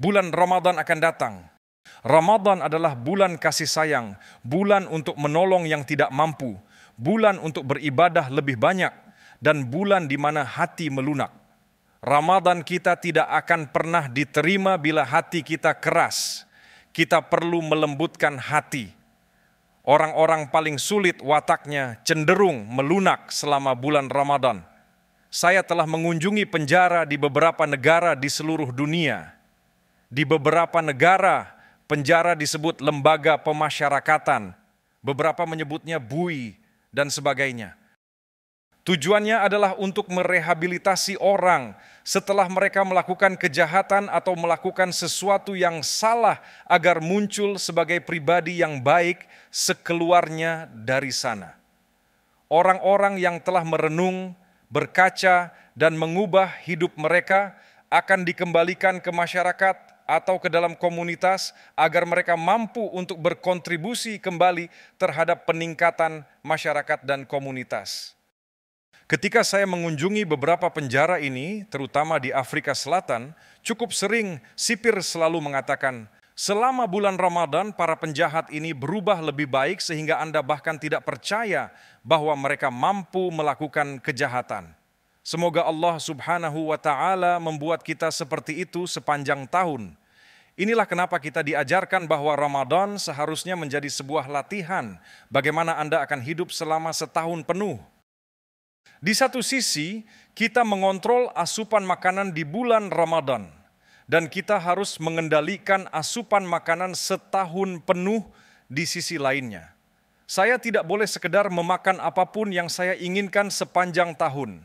Bulan Ramadan akan datang. Ramadan adalah bulan kasih sayang, bulan untuk menolong yang tidak mampu, bulan untuk beribadah lebih banyak, dan bulan di mana hati melunak. Ramadan kita tidak akan pernah diterima bila hati kita keras. Kita perlu melembutkan hati. Orang-orang paling sulit wataknya cenderung melunak selama bulan Ramadan. Saya telah mengunjungi penjara di beberapa negara di seluruh dunia. Di beberapa negara, penjara disebut lembaga pemasyarakatan. Beberapa menyebutnya bui dan sebagainya. Tujuannya adalah untuk merehabilitasi orang setelah mereka melakukan kejahatan atau melakukan sesuatu yang salah agar muncul sebagai pribadi yang baik sekeluarnya dari sana. Orang-orang yang telah merenung, berkaca, dan mengubah hidup mereka akan dikembalikan ke masyarakat atau ke dalam komunitas agar mereka mampu untuk berkontribusi kembali terhadap peningkatan masyarakat dan komunitas. Ketika saya mengunjungi beberapa penjara ini, terutama di Afrika Selatan, cukup sering sipir selalu mengatakan, selama bulan Ramadan para penjahat ini berubah lebih baik sehingga Anda bahkan tidak percaya bahwa mereka mampu melakukan kejahatan. Semoga Allah Subhanahu wa Ta'ala membuat kita seperti itu sepanjang tahun. Inilah kenapa kita diajarkan bahwa Ramadan seharusnya menjadi sebuah latihan bagaimana Anda akan hidup selama setahun penuh. Di satu sisi, kita mengontrol asupan makanan di bulan Ramadan dan kita harus mengendalikan asupan makanan setahun penuh di sisi lainnya. Saya tidak boleh sekedar memakan apapun yang saya inginkan sepanjang tahun.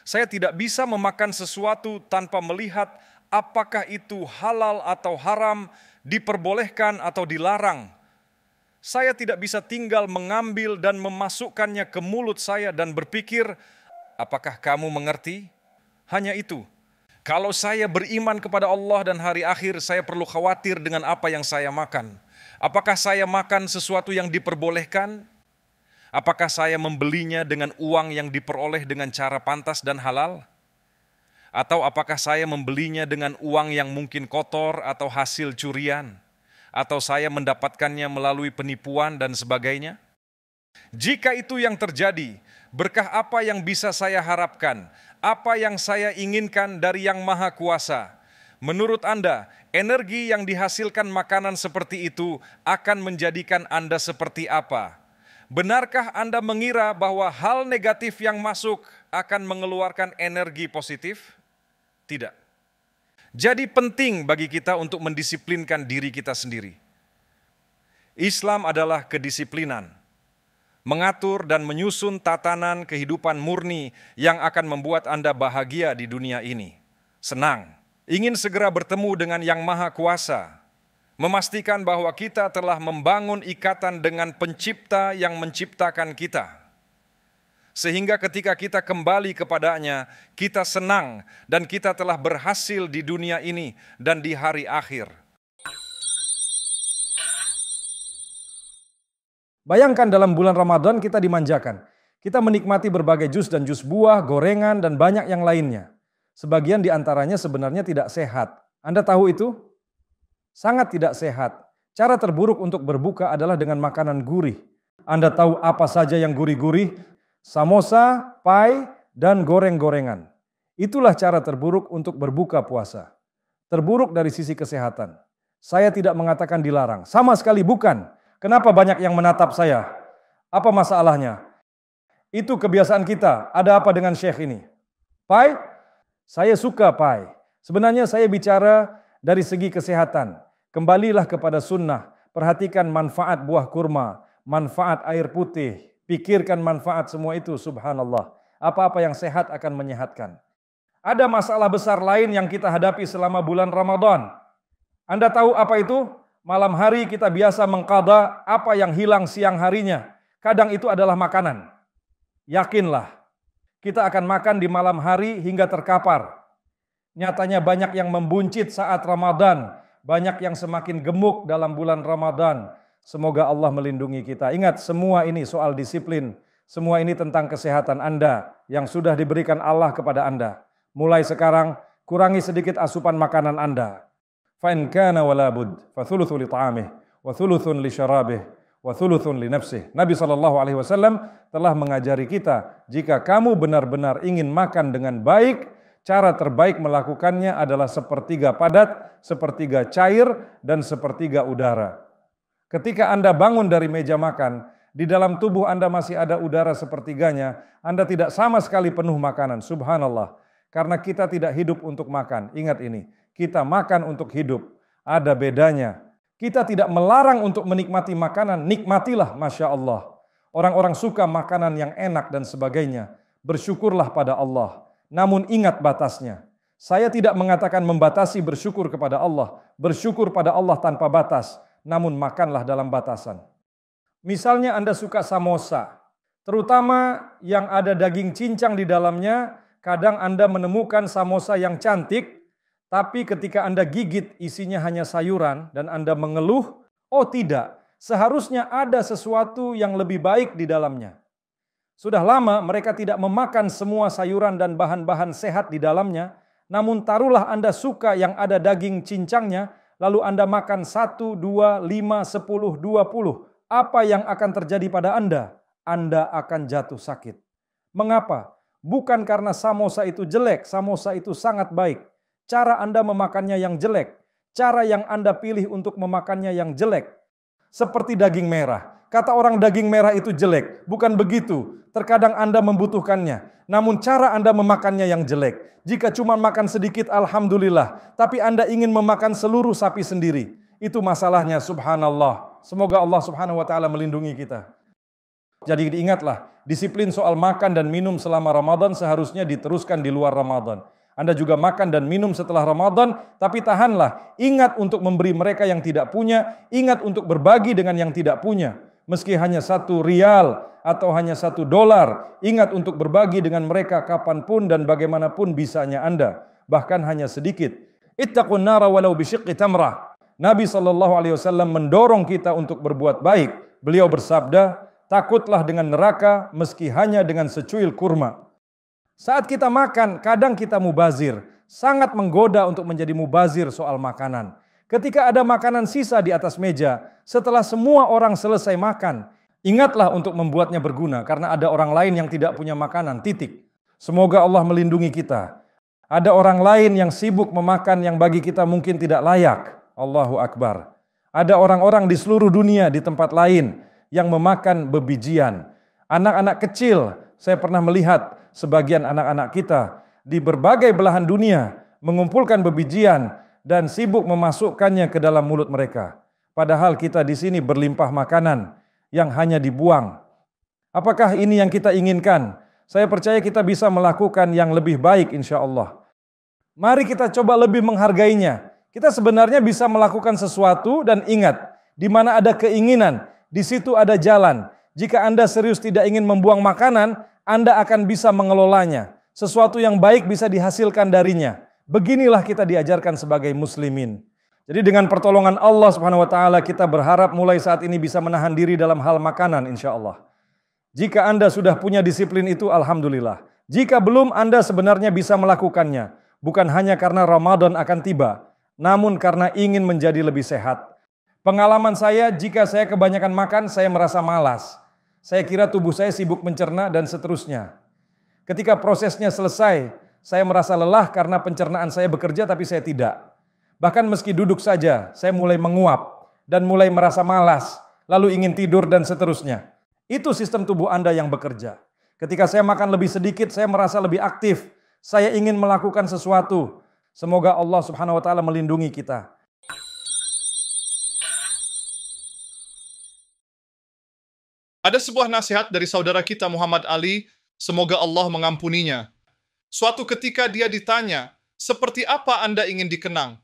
Saya tidak bisa memakan sesuatu tanpa melihat apakah itu halal atau haram, diperbolehkan atau dilarang. Saya tidak bisa tinggal mengambil dan memasukkannya ke mulut saya dan berpikir, apakah kamu mengerti? Hanya itu. Kalau saya beriman kepada Allah dan hari akhir, saya perlu khawatir dengan apa yang saya makan. Apakah saya makan sesuatu yang diperbolehkan? Apakah saya membelinya dengan uang yang diperoleh dengan cara pantas dan halal? Atau apakah saya membelinya dengan uang yang mungkin kotor atau hasil curian? Atau saya mendapatkannya melalui penipuan dan sebagainya? Jika itu yang terjadi, berkah apa yang bisa saya harapkan? Apa yang saya inginkan dari Yang Maha Kuasa? Menurut Anda, energi yang dihasilkan makanan seperti itu akan menjadikan Anda seperti apa? Benarkah Anda mengira bahwa hal negatif yang masuk akan mengeluarkan energi positif? Tidak. Jadi penting bagi kita untuk mendisiplinkan diri kita sendiri. Islam adalah kedisiplinan. Mengatur dan menyusun tatanan kehidupan murni yang akan membuat Anda bahagia di dunia ini. Senang, ingin segera bertemu dengan Yang Maha Kuasa. Memastikan bahwa kita telah membangun ikatan dengan Pencipta yang menciptakan kita. Sehingga ketika kita kembali kepadanya, kita senang dan kita telah berhasil di dunia ini dan di hari akhir. Bayangkan dalam bulan Ramadan kita dimanjakan. Kita menikmati berbagai jus dan jus buah, gorengan, dan banyak yang lainnya. Sebagian di antaranya sebenarnya tidak sehat. Anda tahu itu? Sangat tidak sehat. Cara terburuk untuk berbuka adalah dengan makanan gurih. Anda tahu apa saja yang gurih-gurih? Samosa, pai, dan goreng-gorengan. Itulah cara terburuk untuk berbuka puasa. Terburuk dari sisi kesehatan. Saya tidak mengatakan dilarang. Sama sekali bukan. Kenapa banyak yang menatap saya? Apa masalahnya? Itu kebiasaan kita. Ada apa dengan Syekh ini? Pai? Saya suka pai. Sebenarnya saya bicara dari segi kesehatan. Kembalilah kepada sunnah. Perhatikan manfaat buah kurma, manfaat air putih. Pikirkan manfaat semua itu, subhanallah. Apa-apa yang sehat akan menyehatkan. Ada masalah besar lain yang kita hadapi selama bulan Ramadan. Anda tahu apa itu? Malam hari kita biasa mengqadha apa yang hilang siang harinya. Kadang itu adalah makanan. Yakinlah, kita akan makan di malam hari hingga terkapar. Nyatanya banyak yang membuncit saat Ramadan. Banyak yang semakin gemuk dalam bulan Ramadan. Semoga Allah melindungi kita. Ingat, semua ini soal disiplin. Semua ini tentang kesehatan Anda yang sudah diberikan Allah kepada Anda. Mulai sekarang, kurangi sedikit asupan makanan Anda. fa in kana wala bud fa thuluthu li ta'amih wa thuluthun li syarabih wa thuluthun li nafsih. Nabi SAW telah mengajari kita, jika kamu benar-benar ingin makan dengan baik, cara terbaik melakukannya adalah sepertiga padat, sepertiga cair, dan sepertiga udara. Ketika Anda bangun dari meja makan, di dalam tubuh Anda masih ada udara sepertiganya, Anda tidak sama sekali penuh makanan. Subhanallah. Karena kita tidak hidup untuk makan. Ingat ini, kita makan untuk hidup. Ada bedanya. Kita tidak melarang untuk menikmati makanan, nikmatilah, Masya Allah. Orang-orang suka makanan yang enak dan sebagainya. Bersyukurlah pada Allah. Namun ingat batasnya. Saya tidak mengatakan membatasi bersyukur kepada Allah. Bersyukur pada Allah tanpa batas. Namun makanlah dalam batasan. Misalnya Anda suka samosa. Terutama yang ada daging cincang di dalamnya. Kadang Anda menemukan samosa yang cantik. Tapi ketika Anda gigit isinya hanya sayuran dan Anda mengeluh, oh tidak, seharusnya ada sesuatu yang lebih baik di dalamnya. Sudah lama mereka tidak memakan semua sayuran dan bahan-bahan sehat di dalamnya, namun taruhlah Anda suka yang ada daging cincangnya, lalu Anda makan 1, 2, 5, 10, 20. Apa yang akan terjadi pada Anda? Anda akan jatuh sakit. Mengapa? Bukan karena samosa itu jelek, samosa itu sangat baik. Cara Anda memakannya yang jelek, cara yang Anda pilih untuk memakannya yang jelek. Seperti daging merah. Kata orang daging merah itu jelek. Bukan begitu. Terkadang Anda membutuhkannya. Namun cara Anda memakannya yang jelek. Jika cuma makan sedikit, alhamdulillah. Tapi Anda ingin memakan seluruh sapi sendiri. Itu masalahnya, subhanallah. Semoga Allah subhanahu wa ta'ala melindungi kita. Jadi ingatlah, disiplin soal makan dan minum selama Ramadan seharusnya diteruskan di luar Ramadan. Anda juga makan dan minum setelah Ramadan, tapi tahanlah. Ingat untuk memberi mereka yang tidak punya, ingat untuk berbagi dengan yang tidak punya. Meski hanya 1 rial atau hanya 1 dolar, ingat untuk berbagi dengan mereka kapanpun dan bagaimanapun bisanya Anda. Bahkan hanya sedikit. Ittaqun nara walau bisyiqqi tamrah. Nabi SAW mendorong kita untuk berbuat baik. Beliau bersabda, takutlah dengan neraka meski hanya dengan secuil kurma. Saat kita makan, kadang kita mubazir. Sangat menggoda untuk menjadi mubazir soal makanan. Ketika ada makanan sisa di atas meja, setelah semua orang selesai makan, ingatlah untuk membuatnya berguna. Karena ada orang lain yang tidak punya makanan, titik. Semoga Allah melindungi kita. Ada orang lain yang sibuk memakan yang bagi kita mungkin tidak layak. Allahu Akbar. Ada orang-orang di seluruh dunia di tempat lain yang memakan bebijian. Anak-anak kecil, saya pernah melihat sebagian anak-anak kita di berbagai belahan dunia mengumpulkan bebijian dan sibuk memasukkannya ke dalam mulut mereka. Padahal kita di sini berlimpah makanan yang hanya dibuang. Apakah ini yang kita inginkan? Saya percaya kita bisa melakukan yang lebih baik insya Allah. Mari kita coba lebih menghargainya. Kita sebenarnya bisa melakukan sesuatu dan ingat, di mana ada keinginan, di situ ada jalan. Jika Anda serius tidak ingin membuang makanan, Anda akan bisa mengelolanya. Sesuatu yang baik bisa dihasilkan darinya. Beginilah kita diajarkan sebagai muslimin. Jadi dengan pertolongan Allah Subhanahu wa taala kita berharap mulai saat ini bisa menahan diri dalam hal makanan insya Allah. Jika Anda sudah punya disiplin itu alhamdulillah. Jika belum, Anda sebenarnya bisa melakukannya. Bukan hanya karena Ramadan akan tiba, namun karena ingin menjadi lebih sehat. Pengalaman saya, jika saya kebanyakan makan, saya merasa malas. Saya kira tubuh saya sibuk mencerna dan seterusnya. Ketika prosesnya selesai, saya merasa lelah karena pencernaan saya bekerja tapi saya tidak. Bahkan meski duduk saja, saya mulai menguap dan mulai merasa malas, lalu ingin tidur dan seterusnya. Itu sistem tubuh Anda yang bekerja. Ketika saya makan lebih sedikit, saya merasa lebih aktif. Saya ingin melakukan sesuatu. Semoga Allah Subhanahu wa taala melindungi kita. Ada sebuah nasihat dari saudara kita Muhammad Ali, semoga Allah mengampuninya. Suatu ketika dia ditanya, seperti apa Anda ingin dikenang?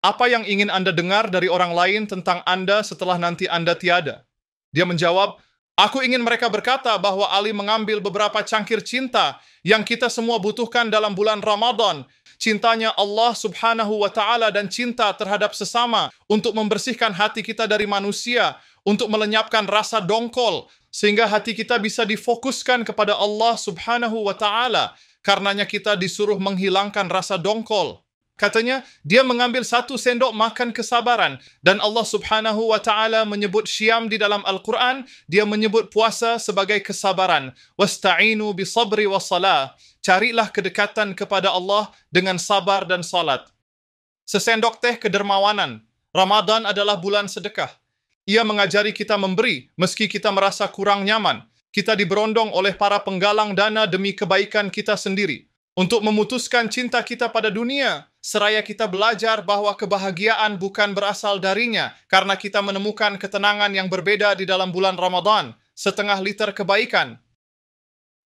Apa yang ingin Anda dengar dari orang lain tentang Anda setelah nanti Anda tiada? Dia menjawab, aku ingin mereka berkata bahwa Ali mengambil beberapa cangkir cinta yang kita semua butuhkan dalam bulan Ramadan. Cintanya Allah Subhanahu wa taala dan cinta terhadap sesama untuk membersihkan hati kita dari manusia, untuk melenyapkan rasa dongkol, sehingga hati kita bisa difokuskan kepada Allah Subhanahu wa taala. Karenanya kita disuruh menghilangkan rasa dongkol. Katanya, dia mengambil 1 sendok makan kesabaran. Dan Allah subhanahu wa ta'ala menyebut syam di dalam Al-Quran, dia menyebut puasa sebagai kesabaran. Wasta'inu bisabri wassalah. Carilah kedekatan kepada Allah dengan sabar dan salat. Sesendok teh kedermawanan. Ramadan adalah bulan sedekah. Ia mengajari kita memberi, meski kita merasa kurang nyaman. Kita diberondong oleh para penggalang dana demi kebaikan kita sendiri. Untuk memutuskan cinta kita pada dunia, seraya kita belajar bahwa kebahagiaan bukan berasal darinya, karena kita menemukan ketenangan yang berbeda di dalam bulan Ramadan, setengah liter kebaikan.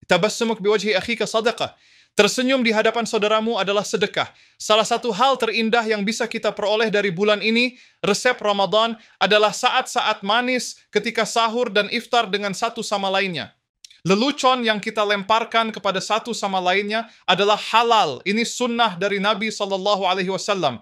Tabassumuk biwajhi akhika sadaqah. Tersenyum di hadapan saudaramu adalah sedekah. Salah satu hal terindah yang bisa kita peroleh dari bulan ini, resep Ramadan, adalah saat-saat manis ketika sahur dan iftar dengan satu sama lainnya. Lelucon yang kita lemparkan kepada satu sama lainnya adalah halal. Ini sunnah dari Nabi SAW. 1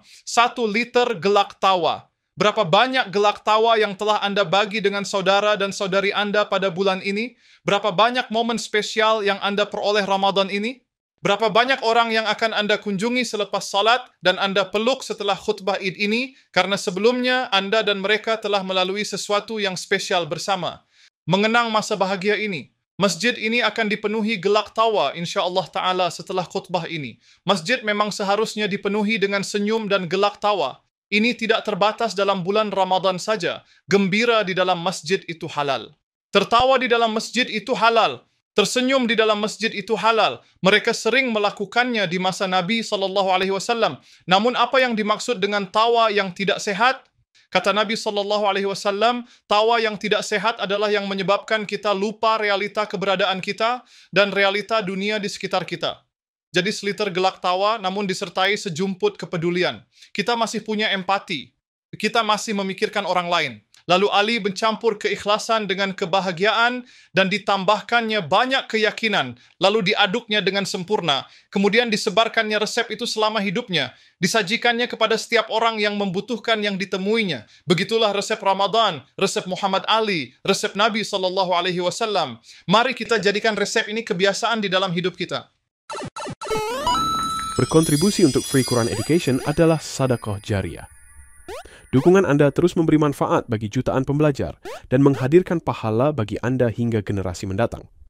liter gelak tawa. Berapa banyak gelak tawa yang telah Anda bagi dengan saudara dan saudari Anda pada bulan ini? Berapa banyak momen spesial yang Anda peroleh Ramadan ini? Berapa banyak orang yang akan Anda kunjungi selepas salat dan Anda peluk setelah khutbah Id ini? Karena sebelumnya Anda dan mereka telah melalui sesuatu yang spesial bersama. Mengenang masa bahagia ini. Masjid ini akan dipenuhi gelak tawa insya-Allah ta'ala setelah khutbah ini. Masjid memang seharusnya dipenuhi dengan senyum dan gelak tawa. Ini tidak terbatas dalam bulan Ramadan saja. Gembira di dalam masjid itu halal. Tertawa di dalam masjid itu halal. Tersenyum di dalam masjid itu halal. Mereka sering melakukannya di masa Nabi SAW. Namun apa yang dimaksud dengan tawa yang tidak sehat? Kata Nabi SAW, tawa yang tidak sehat adalah yang menyebabkan kita lupa realita keberadaan kita dan realita dunia di sekitar kita. Jadi seliter gelak tawa namun disertai sejumput kepedulian. Kita masih punya empati. Kita masih memikirkan orang lain. Lalu Ali mencampur keikhlasan dengan kebahagiaan dan ditambahkannya banyak keyakinan. Lalu diaduknya dengan sempurna. Kemudian disebarkannya resep itu selama hidupnya. Disajikannya kepada setiap orang yang membutuhkan yang ditemuinya. Begitulah resep Ramadan, resep Muhammad Ali, resep Nabi SAW. Mari kita jadikan resep ini kebiasaan di dalam hidup kita. Berkontribusi untuk Free Quran Education adalah sedekah jariah. Dukungan Anda terus memberi manfaat bagi jutaan pembelajar dan menghadirkan pahala bagi Anda hingga generasi mendatang.